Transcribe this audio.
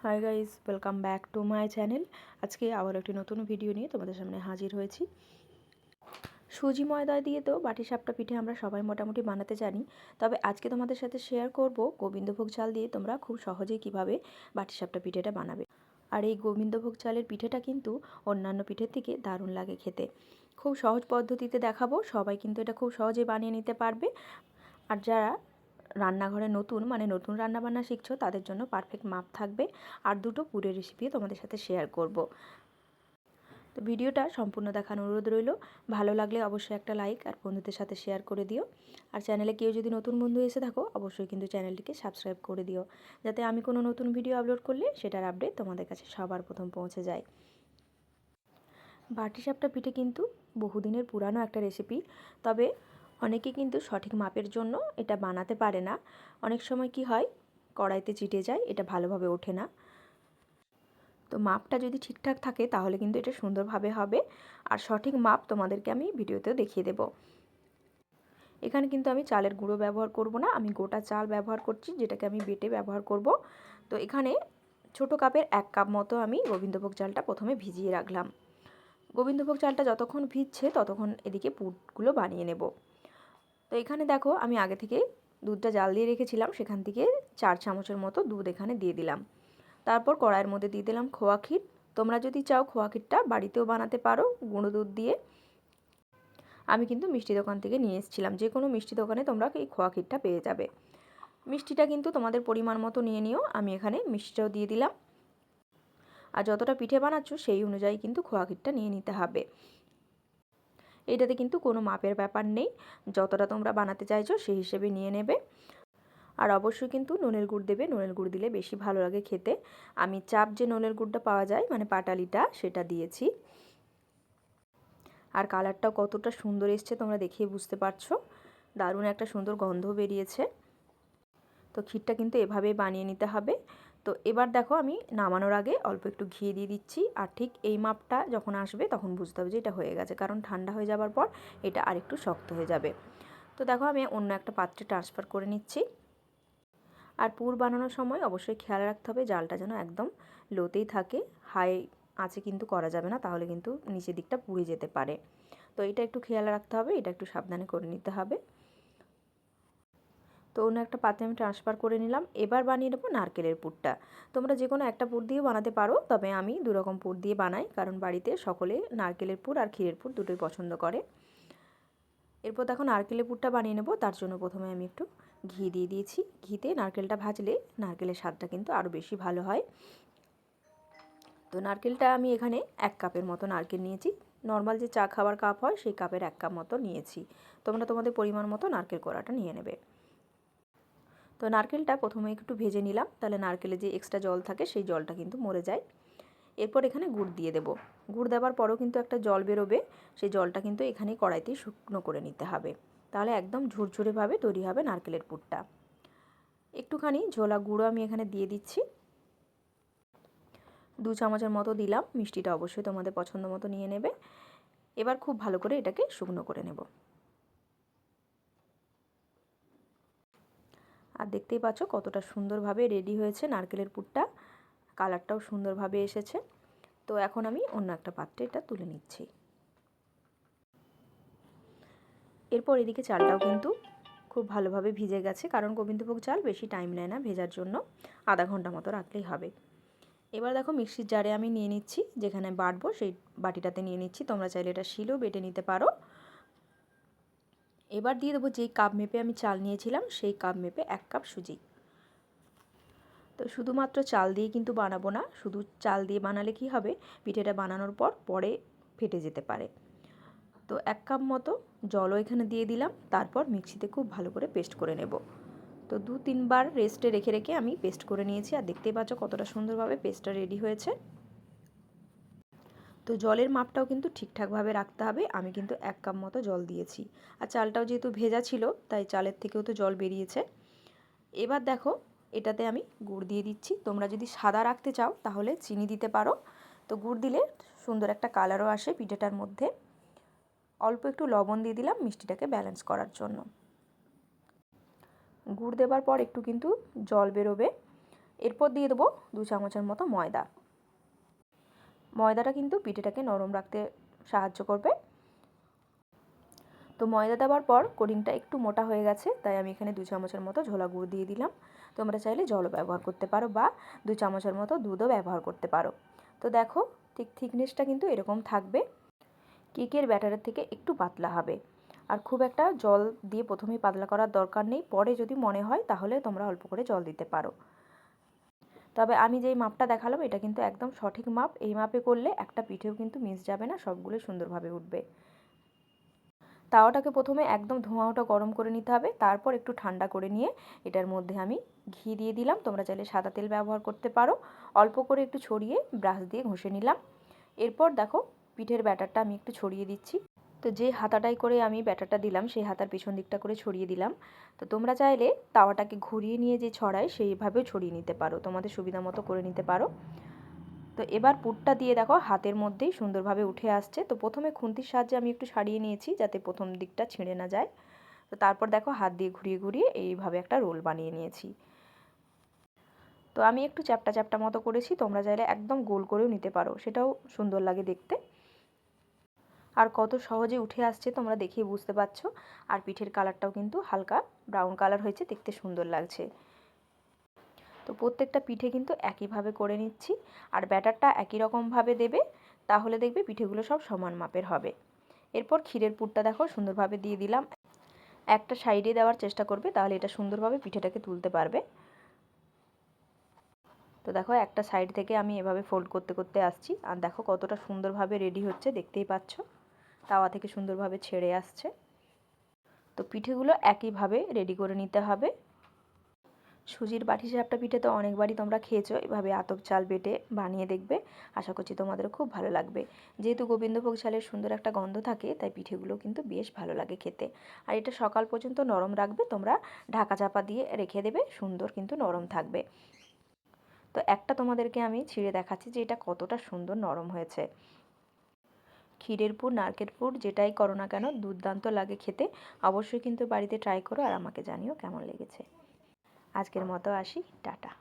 Hi guys, welcome back to my channel. আজকে আবার একটি নতুন ভিডিও নিয়ে তোমাদের সামনে হাজির হয়েছি। সুজি ময়দা দিয়ে তো বাটিসাপটা পিঠে আমরা সবাই মোটামুটি বানাতে জানি, তবে আজকে তোমাদের সাথে শেয়ার করব গোবিন্দভোগ চাল দিয়ে তোমরা খুব সহজেই কিভাবে বাটিসাপটা পিঠেটা বানাবে। আর এই গোবিন্দভোগ চালের পিঠেটা কিন্তু অন্যান্য পিঠের থেকে দারুণ লাগে খেতে। খুব সহজ পদ্ধতিতে দেখাবো, সবাই কিন্তু এটা খুব সহজেই বানিয়ে নিতে পারবে। আর যারা রান্নাঘরে নতুন রান্নাবান্না শিখছো তাদের জন্য পারফেক্ট মাপ থাকবে। আর দুটো পুরের রেসিপিও তোমাদের সাথে শেয়ার করব। তো ভিডিওটা সম্পূর্ণ দেখার অনুরোধ রইল। ভালো লাগলে অবশ্যই একটা লাইক আর বন্ধুদের সাথে শেয়ার করে দিও। আর চ্যানেলে কেউ যদি নতুন বন্ধু এসে থাকো অবশ্যই কিন্তু চ্যানেলটিকে সাবস্ক্রাইব করে দিও, যাতে আমি কোনো নতুন ভিডিও আপলোড করলে সেটার আপডেট তোমাদের কাছে সবার প্রথম পৌঁছে যায়। বাটিসাপটা পিঠে কিন্তু বহুদিনের পুরানো একটা রেসিপি, তবে অনেকে কিন্তু সঠিক মাপের জন্য এটা বানাতে পারে না। অনেক সময় কি হয়, কড়াইতে চিটে যায়, এটা ভালোভাবে ওঠে না। তো মাপটা যদি ঠিকঠাক থাকে তাহলে কিন্তু এটা সুন্দরভাবে হবে। আর সঠিক মাপ তোমাদেরকে আমি ভিডিওতেও দেখিয়ে দেব। এখানে কিন্তু আমি চালের গুঁড়ো ব্যবহার করব না, আমি গোটা চাল ব্যবহার করছি, যেটাকে আমি বেটে ব্যবহার করব। তো এখানে ছোটো কাপের 1 কাপ মতো আমি গোবিন্দভোগ চালটা প্রথমে ভিজিয়ে রাখলাম। গোবিন্দভোগ চালটা যতক্ষণ ভিজছে ততক্ষণ এদিকে পুরগুলো বানিয়ে নেব। তো এখানে দেখো, আমি আগে থেকে দুধটা জাল দিয়ে রেখেছিলাম, সেখান থেকে 4 চামচের মতো দুধ এখানে দিয়ে দিলাম। তারপর কড়াইয়ের মধ্যে দিয়ে দিলাম খোয়া ক্ষীর। তোমরা যদি চাও খোয়া ক্ষীরটা বাড়িতেও বানাতে পারো গুঁড়ো দুধ দিয়ে। আমি কিন্তু মিষ্টি দোকান থেকে নিয়ে এসেছিলাম, যে কোনো মিষ্টি দোকানে তোমরা এই খোয়া ক্ষীরটা পেয়ে যাবে। মিষ্টিটা কিন্তু তোমাদের পরিমাণ মতো নিয়ে নিও। আমি এখানে মিষ্টিটাও দিয়ে দিলাম। আর যতটা পিঠে বানাচ্ছ সেই অনুযায়ী কিন্তু খোয়া ক্ষীরটা নিয়ে নিতে হবে। এটাতে কিন্তু কোনো মাপের ব্যাপার নেই, যতটা তোমরা বানাতে চাইছো সেই হিসেবে নিয়ে নেবে। আর অবশ্যই কিন্তু নুনের গুড় দেবে, নুনের গুড় দিলে বেশি ভালো লাগে খেতে। আমি চাপ যে নুনের গুড়টা পাওয়া যায়, মানে পাটালিটা, সেটা দিয়েছি। আর কালারটাও কতটা সুন্দর এসছে তোমরা দেখেই বুঝতে পারছো, দারুণ একটা সুন্দর গন্ধ বেরিয়েছে। তো ক্ষীরটা কিন্তু এভাবেই বানিয়ে নিতে হবে। তো এবার দেখো, আমি নামানোর আগে অল্প একটু ঘি দিয়ে দিচ্ছি। আর ঠিক এই মাপটা যখন আসবে তখন বুঝতে হবে যে এটা হয়ে গেছে, কারণ ঠান্ডা হয়ে যাবার পর এটা আরেকটু শক্ত হয়ে যাবে। তো দেখো, আমি অন্য একটা পাত্রে ট্রান্সফার করে নিচ্ছি। আর পুর বানানোর সময় অবশ্যই খেয়াল রাখতে হবে জালটা যেন একদম লোতেই থাকে, হাই আঁচে কিন্তু করা যাবে না, তাহলে কিন্তু নিচের দিকটা পুড়ে যেতে পারে। তো এটা একটু খেয়াল রাখতে হবে, এটা একটু সাবধানে করে নিতে হবে। তো অন্য একটা পাত্রে আমি ট্রান্সফার করে নিলাম। এবার বানিয়ে নেবো নারকেলের পুরটা। তোমরা যে কোনো একটা পুর দিয়েও বানাতে পারো, তবে আমি দুরকম পুর দিয়ে বানাই, কারণ বাড়িতে সকলে নারকেলের পুর আর ক্ষীরের পুর দুটোই পছন্দ করে। এরপর দেখো নারকেলের পুরটা বানিয়ে নেবো, তার জন্য প্রথমে আমি একটু ঘি দিয়ে দিয়েছি। ঘিতে নারকেলটা ভাজলে নারকেলের স্বাদটা কিন্তু আরও বেশি ভালো হয়। তো নারকেলটা আমি এখানে 1 কাপের মতো নারকেল নিয়েছি। নর্মাল যে চা খাওয়ার কাপ হয় সেই কাপের 1 কাপ মতো নিয়েছি। তোমরা তোমাদের পরিমাণ মতো নারকেল কোড়াটা নিয়ে নেবে। তো নারকেলটা প্রথমে একটু ভেজে নিলাম, তাহলে নারকেলে যে এক্সট্রা জল থাকে সেই জলটা কিন্তু মরে যায়। এরপর এখানে গুড় দিয়ে দেবো। গুড় দেওয়ার পরেও কিন্তু একটা জল বেরোবে, সেই জলটা কিন্তু এখানে কড়াইতেই শুকনো করে নিতে হবে, তাহলে একদম ঝুরঝুরেভাবে তৈরি হবে নারকেলের পুরটা। একটুখানি ঝোলা গুঁড়ো আমি এখানে দিয়ে দিচ্ছি, 2 চামচের মতো দিলাম। মিষ্টিটা অবশ্যই তোমাদের পছন্দ মতো নিয়ে নেবে। এবার খুব ভালো করে এটাকে শুকনো করে নেব। আর দেখতেই পাচ্ছ কতটা সুন্দরভাবে রেডি হয়েছে নারকেলের পুরটা, কালারটাও সুন্দরভাবে এসেছে। তো এখন আমি অন্য একটা পাত্রে এটা তুলে নিচ্ছি। এরপর এদিকে চালটাও কিন্তু খুব ভালোভাবে ভিজে গেছে, কারণ গোবিন্দভোগ চাল বেশি টাইম নেয় না ভেজার জন্য, আধা ঘন্টা মতো রাখলেই হবে। এবার দেখো মিক্সির জারে আমি নিয়ে নিচ্ছি, যেখানে বাটবো সেই বাটিটাতে নিয়ে নিচ্ছি। তোমরা চাইলে এটা শিলেও বেটে নিতে পারো। এবার দিয়ে দেবো যেই কাপ মেপে আমি চাল নিয়েছিলাম সেই কাপ মেপে 1 কাপ সুজি। তো শুধুমাত্র চাল দিয়ে কিন্তু বানাবো না, শুধু চাল দিয়ে বানালে কি হবে, পিঠেটা বানানোর পর পরে ফেটে যেতে পারে। তো 1 কাপ মতো জলও এখানে দিয়ে দিলাম, তারপর মিক্সিতে খুব ভালো করে পেস্ট করে নেব। তো 2-3 বার রেস্টে রেখে রেখে আমি পেস্ট করে নিয়েছি, আর দেখতেই পাচ্ছ কতটা সুন্দরভাবে পেস্টটা রেডি হয়েছে। তো জলের মাপটাও কিন্তু ঠিকঠাকভাবে রাখতে হবে। আমি কিন্তু 1 কাপ মতো জল দিয়েছি, আর চালটাও যেহেতু ভেজা ছিল তাই চালের থেকেও তো জল বেরিয়েছে। এবার দেখো, এটাতে আমি গুড় দিয়ে দিচ্ছি। তোমরা যদি সাদা রাখতে চাও তাহলে চিনি দিতে পারো। তো গুড় দিলে সুন্দর একটা কালারও আসে পিঠেটার মধ্যে। অল্প একটু লবণ দিয়ে দিলাম মিষ্টিটাকে ব্যালেন্স করার জন্য। গুড় দেবার পর একটু কিন্তু জল বেরোবে, এরপর দিয়ে দেবো 2 চামচের মতো ময়দা। ময়দাটা কিন্তু পিঠেটাকে নরম রাখতে সাহায্য করবে। তো ময়দা দেওয়ার পর কোটিংটা একটু মোটা হয়ে গেছে, তাই আমি এখানে 2 চামচের মতো ঝোলা গুঁড়ো দিয়ে দিলাম। তোমরা চাইলে জলও ব্যবহার করতে পারো বা 2 চামচের মতো দুধও ব্যবহার করতে পারো। তো দেখো ঠিক থিকনেসটা কিন্তু এরকম থাকবে, কেকের ব্যাটারের থেকে একটু পাতলা হবে। আর খুব একটা জল দিয়ে প্রথমেই পাতলা করার দরকার নেই, পরে যদি মনে হয় তাহলে তোমরা অল্প করে জল দিতে পারো। তবে আমি যেই মাপটা দেখালাম এটা কিন্তু একদম সঠিক মাপ। এই মাপে করলে একটা পিঠেও কিন্তু মিস যাবে না, সবগুলো সুন্দরভাবে উঠবে। তাওয়াটাকে প্রথমে একদম ধোঁয়া ওঠা গরম করে নিতে হবে, তারপর একটু ঠান্ডা করে নিয়ে এটার মধ্যে আমি ঘি দিয়ে দিলাম। তোমরা চাইলে সাদা তেল ব্যবহার করতে পারো। অল্প করে একটু ছড়িয়ে ব্রাশ দিয়ে ঘষে নিলাম। এরপর দেখো পিঠের ব্যাটারটা আমি একটু ছড়িয়ে দিচ্ছি। তো যে হাতাটাই করে আমি ব্যাটারটা দিলাম সেই হাতার পেছন দিকটা করে ছড়িয়ে দিলাম। তো তোমরা চাইলে তাওয়াটাকে ঘুরিয়ে নিয়ে যে ছড়ায় সেইভাবেও ছড়িয়ে নিতে পারো, তোমাদের সুবিধা মতো করে নিতে পারো। তো এবার পুরটা দিয়ে দেখো হাতের মধ্যেই সুন্দরভাবে উঠে আসছে। তো প্রথমে খুন্তির সাহায্যে আমি একটু ছাড়িয়ে নিয়েছি যাতে প্রথম দিকটা ছিঁড়ে না যায়। তো তারপর দেখো হাত দিয়ে ঘুরিয়ে ঘুরিয়ে এইভাবে একটা রোল বানিয়ে নিয়েছি। তো আমি একটু চ্যাপ্টা চ্যাপ্টা মতো করেছি, তোমরা চাইলে একদম গোল করেও নিতে পারো, সেটাও সুন্দর লাগে দেখতে। আর কত সহজে উঠে আসছে তোমরা দেখেই বুঝতে পারছো। আর পিঠের কালারটাও কিন্তু হালকা ব্রাউন কালার হয়েছে, দেখতে সুন্দর লাগছে। তো প্রত্যেকটা পিঠে কিন্তু একইভাবে করে নিচ্ছি, আর ব্যাটারটা একই রকমভাবে দেবে, তাহলে দেখবে পিঠেগুলো সব সমান মাপের হবে। এরপর ক্ষীরের পুরটা দেখো সুন্দরভাবে দিয়ে দিলাম। একটা সাইডে দেওয়ার চেষ্টা করবে, তাহলে এটা সুন্দরভাবে পিঠেটাকে তুলতে পারবে। তো দেখো একটা সাইড থেকে আমি এভাবে ফোল্ড করতে করতে আসছি, আর দেখো কতটা সুন্দরভাবে রেডি হচ্ছে, দেখতেই পাচ্ছ তাওয়া থেকে সুন্দরভাবে ছেড়ে আসছে। তো পিঠেগুলো একইভাবে রেডি করে নিতে হবে। সুজির পাটিসাপটা পিঠে তো অনেকবারই তোমরা খেয়েছো, এভাবে আতপ চাল বেটে বানিয়ে দেখবে, আশা করছি তোমাদেরও খুব ভালো লাগবে। যেহেতু গোবিন্দভোগ চালের সুন্দর একটা গন্ধ থাকে, তাই পিঠেগুলো কিন্তু বেশ ভালো লাগে খেতে। আর এটা সকাল পর্যন্ত নরম রাখবে, তোমরা ঢাকা চাপা দিয়ে রেখে দেবে, সুন্দর কিন্তু নরম থাকবে। তো একটা তোমাদেরকে আমি ছিঁড়ে দেখাচ্ছি যে এটা কতটা সুন্দর নরম হয়েছে। ক্ষীরের পুর, নারকেল পুর যেটাই করো না কেন দুর্দান্ত লাগে খেতে। অবশ্যই কিন্তু বাড়িতে ট্রাই করো আর আমাকে জানিও কেমন লেগেছে। আজকের মতো আসি, টাটা।